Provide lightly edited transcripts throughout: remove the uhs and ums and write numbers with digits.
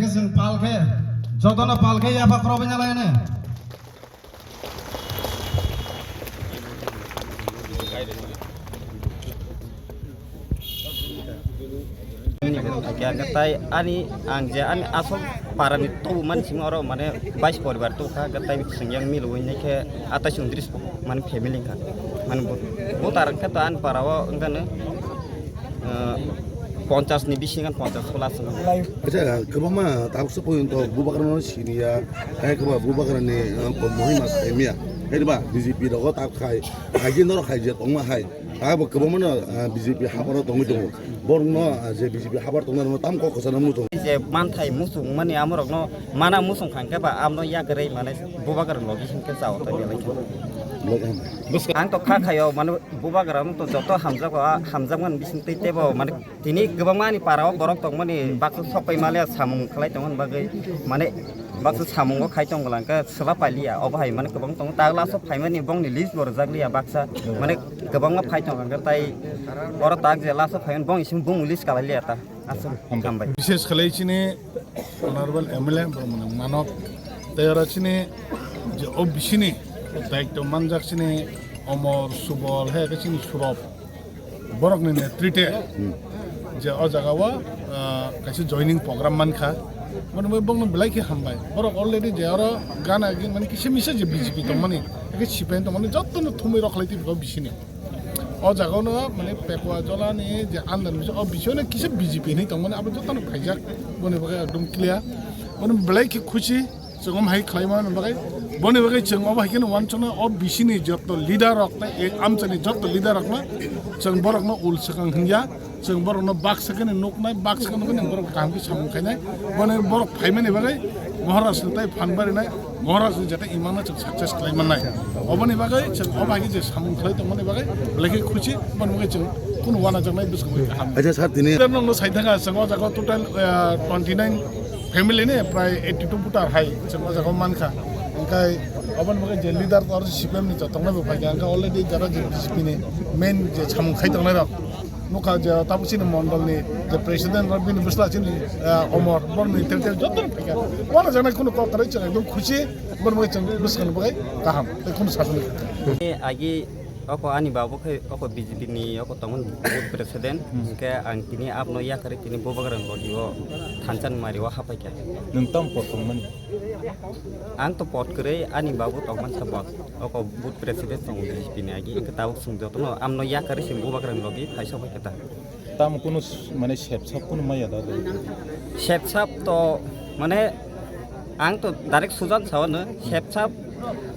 ke sing palke jotona palke ya ba krobe nyalaine gatai ani angja ani asal parani tu man singoro mane 22 poribar tu ka gatai singyang miluin ne ke atas undris man family ka man botar ka tan parawa ngane 50 ni bisingan 50 kelas. Aja kemana tahu sepuluh untuk bubakan sini ya kayak kemana bubakan ni pemuhimas emia ini bah BJP dogo tak kai kaji nor kaji tongma kai apa kemana BJP habar tongmi tong borno je BJP habar tongna no tam kok kesana mu tong je mantai musung mani amorok no mana musung kan ke ba amno ya gere mane bubakan logi singke saw ta ni ang to kha khayo mane bubakan to joto hamjam bising tei bo mane tini gobangmani parao borok tong mani baksu sopai male samung khlai tong bagai mane baksu samung ko khai tong lang ka sela palia obhai mane gobang tong tagla so phai mani bong ni list bor jaglia baksa mane gobang ma phai tong ka tai bor tag je la so phai bong isim bong list kala lia ta asum kambai বিশেষ খেলাইছিনে honourable MLA মানব তৈরাছিনে যে ও বিশিনে দায়িত্ব মানজাকছিনে অমর সুবল হে কাছিনি সুরব বরকনি নেতৃত্বে যে ও জায়গাও কাছে joining programme মানখা মানে বং বেলাইকে হামবাই বরক already যে আর গান আগে মানে কিসে মিশে যে বিজেপি তো মানে একে সিপেন তো মানে যতন থুমি রখলাইতি বিশিনে ও জায়গানো মানে পেকুয়া জলানি যে আন্দান ও বিশনে কিসে বিজেপি নি তো মানে আবার যতন ফাইজাক বনে বাগে একদম ক্লিয়ার মানে বেলাইকে খুশি जों हाय खालामो बागै बने बागै जों अब हायखनो वानचना अब बिसिनि जत लिडार रखना एक आमचनि जत लिडार रखना जों बरकनो उलसखां हिया जों बरकनो बाक्सखने नकनाय बाक्सखनो बने बरक कामखि सामखायनाय बने बरक फाइमानि बागै महाराष्ट्र ताय फानबारिनाय महाराष्ट्र जते इमानो जों सक्सेस खालामनाय अबनि बागै जों अब हायखि जे सामखाय तो मने बागै लेखि खुशी बने बागै जों कुन वाना जोंनाय बुसखौ aja saat ini नंगौ साइथाङा जों जागा total 29 family ne pray 82 putar hai semua jago manka engkai aban bagai je leader or sipem ni tongna bo phai engka already jara je discipline main je chamung khai tongna rok nuka je tapusin mondol ni je president rabin busla chini omor bor ni tel joton phai wala jana kuno ko tarai chang ekdom khushi bor bagai chang buskan bagai kaham kuno sasun agi ako ani babu ke ako BJP ni ako tongon presiden ke ang tini apno ya kare tini bobagaran bodiwo thanchan mariwa hapai kya nuntam potong man ang to pot kare ani babu tongman sabak ako but presiden tong BJP ni agi ke tahu sungjo to amno ya kare sim bobagaran logi thaisa bai kata tam kuno mane shep sap kuno maya da shep sap to mane ang to direct sujan sawan shep sap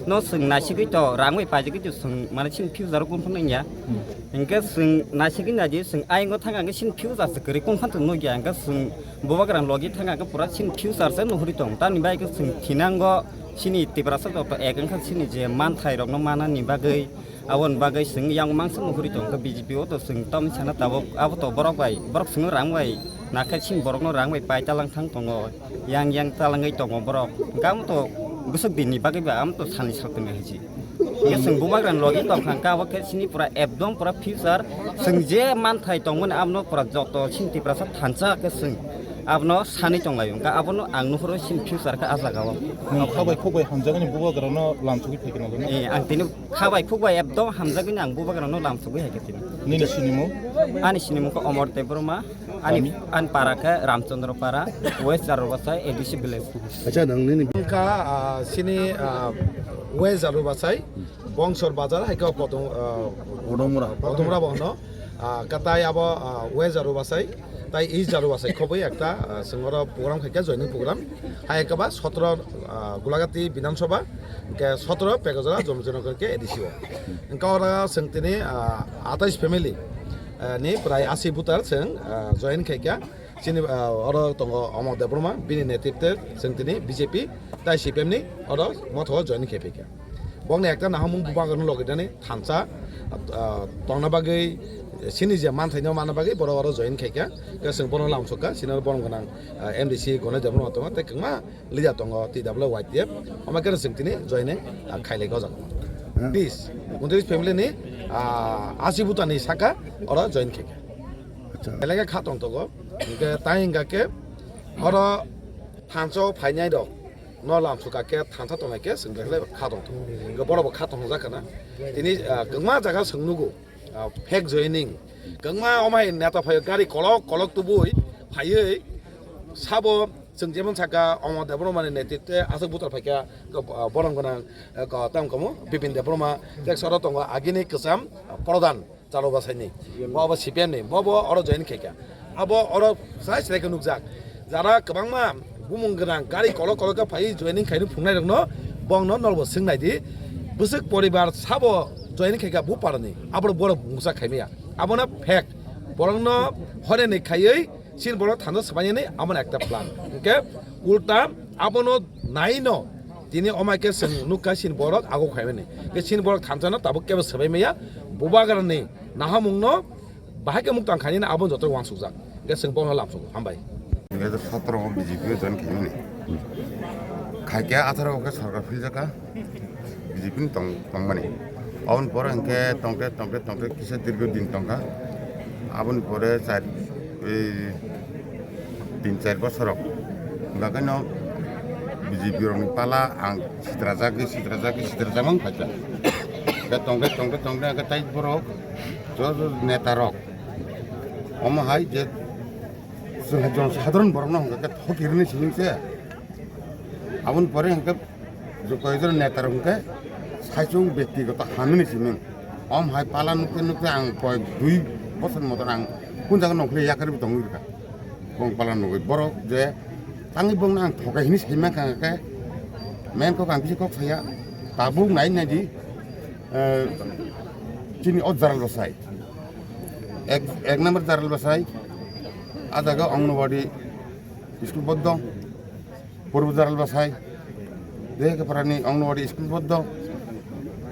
no sing nasigi to rangwai pajigi to sing mana sin phiu zaro kun phang nya engka sing nasigi na ji sing ai ngo thanga nge sin phiu za sakri kun phan no gya engka sing bobagaran logi thanga ka pura sin phiu sar sa no huri tong ta ni bai ka sing thinango sini tibrasa to ekang kha sini je man thai rok no mana ni bagai awon bagai sing yang mangsa no huri tong ka BJP o to sing tom chana ta abo to borok sing rangwai nakha sin borok no rangwai pai talang thang tongo yang talangai tongo borok gam to gusuk dini bagai ba am to sani sakten haji ye sing bobagaran logi to khangka wa ke sini pura ekdom pura future sing je man thai tongmon amno pura joto sinti prasa thancha ke sing abno sani tonglayung ka abono angno horo sin future ka asagawo khabai khobai hamjagani bubagarano lamthugi phekina lo e ang tini khabai khukbai ekdom hamjagani ang bubagarano lamthugi haketin nini sinimo ani sinimo ko Omor Tebroma ani an para ke Ramchandra para West Jarobasai ADC village aja nang ini ka sini West Jarobasai Bongsor Bazar haika potong potomra bono katai abo West Jarobasai তাই এই জারুবাসাই খবই একটা সিংহর programme খাইকা joining programme হাইকাবা 17 Golaghati বিধানসভা 17 পেগজরা জনজনকে এডিসিও Inca ওরা সেংতিনি 28 family ni প্রায় 80 voter Seng join খাইকা চিনি or তঙ্গ অমর দেবরমা বিনি নেতৃত্বে সেংতিনি বিজেপি তাই সিপিএম ni অর মথ জয়েন খাইফিকা বংনে একটা নাহমুং বুবাগন লগেদানি থানসা তংনাবাগৈ sini je man thaino mana bagi boro boro join khaika ka sing bono lam soka sinor bono ganang MDC gone jabno to te kma lija tongo TWYTF amake sing tini joining khaile go jak please 29 family ni 80 butani saka ora join khaika acha elega khatong to go ke tainga ke ora थांसो फाइनाय दं न लामसुकाके थांसा तंनायके सोंग्राखले खादं बरबो खादं जाखाना दिनै गोमा जागा सोंनुगु fake जयनिं Goma अमाय नेता फाय गारि कलक कलक तुबुय फायै साबो जों जेमन साका अमा देब्रमानि नेतृत्वे आसक बुतर फायका बरं गोनां ताम कमु बिपिन देब्रमा टेक सर दङ आगिनि कसम प्रधान चालु बासायनि बबो सिपिएम नि बबो अर जयन खेका अब अर साइ साइखौ नुजाक जारा गोबांमा बुमुं गोनां गारि कलक कलक फायै जयनिं खायनो फुंनाय दङ बंनो नलबो सोंनायदि बुसुक परिबार साबो जयनिं खेका बु पारनि आबर बर मुसा खायमिया आबना फेक बरंनो हरे नै खायै sin borok thando sabanya ni amon ekta plan okay ulta abono naino tini omake sing nuka sin borok ago khaibeni ke sin borok thanjana tabo kebe sabai meya bobagar ni nahamungno bahake muktang khani na abon jotor wang sujak ke sing bong lam sug hambai 2017 BJP জন খেমিনি খাইকে 18 কে সরকার ফিলজাকা BJP তংমানি আবন পরে NK তংকে কিসে দীর্ঘদিন তংকা আবন পরে 3-4 বছর গাগানো BJP Roni পালা আং সিদ্রাজাকি ফাইতা কে তংকে কে তাই বরক নেতা রক অমহাই যে সাধারণ বরং হংকে থকিরনি সিংসে আবন পরে হংকে যে কয়জন নেতার হংকে সাইচুং ব্যক্তিগত হানুনি সিমিন অমহাই পালা নুকে আং কয় 2 বছর মতন আং কোন জায়গা নখলে ইয়াকারিবো দংগিরকা bong palan nugui borok je tangi bong nang thokai hini saima kangke men ko kang bisi kok saya tabung nai di chini od jaral basai ek number jaral basai adaga ongnobadi school boddo purbo jaral basai deke parani ongnobadi school boddo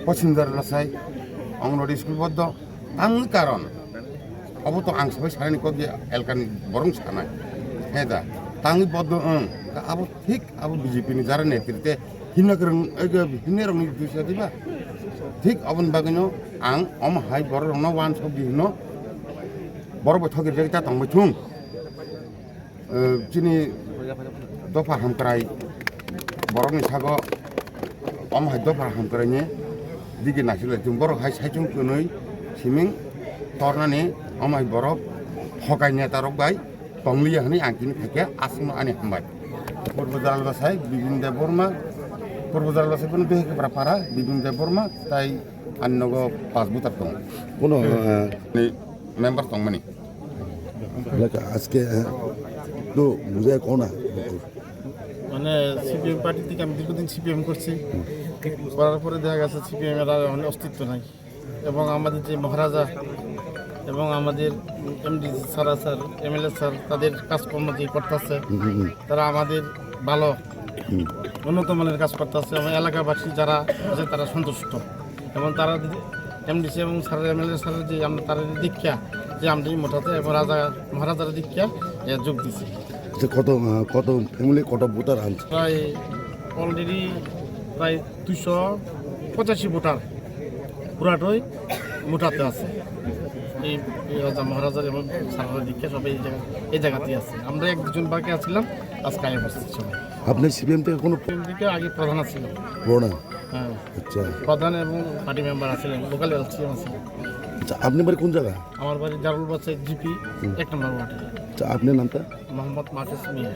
pochim jaral basai ongnobadi school boddo ang karon अब तो आं सबै सारानि को जे एलकानि बरं सानाय हेदा तांगि बद्द अब ठीक अब बीजेपी नि जारा नेतृत्वे हिमनगरं हिमनेरंनि दुइसा दिबा ठीक अबन बागनो आं अम हाय बर रंना वान सब दिनो बर बथगिर जेता तंबो थुं जिनि दफा हामक्राय बरंनि सागो अम हाय दफा हामक्रायनि दिगे नासिले जों बर हाय साइचुं कनै सिमिं tornani amai borok hokai neta rok bai tonglia hani angkini theke asmo ani hambai purbo jaral basai bibin deborma purbo jaral basai kono beheke para bibin deborma tai annogo 5 butar tong কোনো ni member tongmani আজকে তো বুঝায় কোনা মানে CPM party থেকে আমি দীর্ঘদিন CPM করছি করার পরে দেখা গেছে সিপিএম এর আর অস্তিত্ব নাই এবং আমাদের যে মহারাজা এবং আমাদের এমডি স্যার এমএলএ স্যার তাদের কাজকর্ম যে করতেছে তারা আমাদের ভালো উন্নত মানের কাজ করতেছে এবং এলাকাবাসী যারা আছে তারা সন্তুষ্ট এবং তারা এমডিসি এবং স্যার এমএলএ স্যারের যে আমরা তাদের দীক্ষা যে আমরা মোটাতে এবং মহারাজার দীক্ষা যোগ দিচ্ছি কত ফ্যামিলি কত ভোটার আনছে প্রায় অলরেডি প্রায় 285 ভোটার পুরাটাই মোটাতে আছে এই রাজা মহারাজার এবং সারা দীক্ষা সবাই এই জায়গাতেই আছে আমরা এক দুজন বাকি আছিলাম আজকে আগে বসছি সবাই আপনি সিপিএম থেকে কোনো দিকে আগে প্রধান ছিল পুরোনা হ্যাঁ আচ্ছা প্রধান এবং পার্টি মেম্বার আছিলেন লোকাল এলসিএম আছে আচ্ছা আপনি বাড়ি কোন জায়গা আমার বাড়ি জারুল বাচ্চা জিপি 1 নম্বর ওয়ার্ডে আচ্ছা আপনার নামটা মোহাম্মদ মাহফুজ মিয়া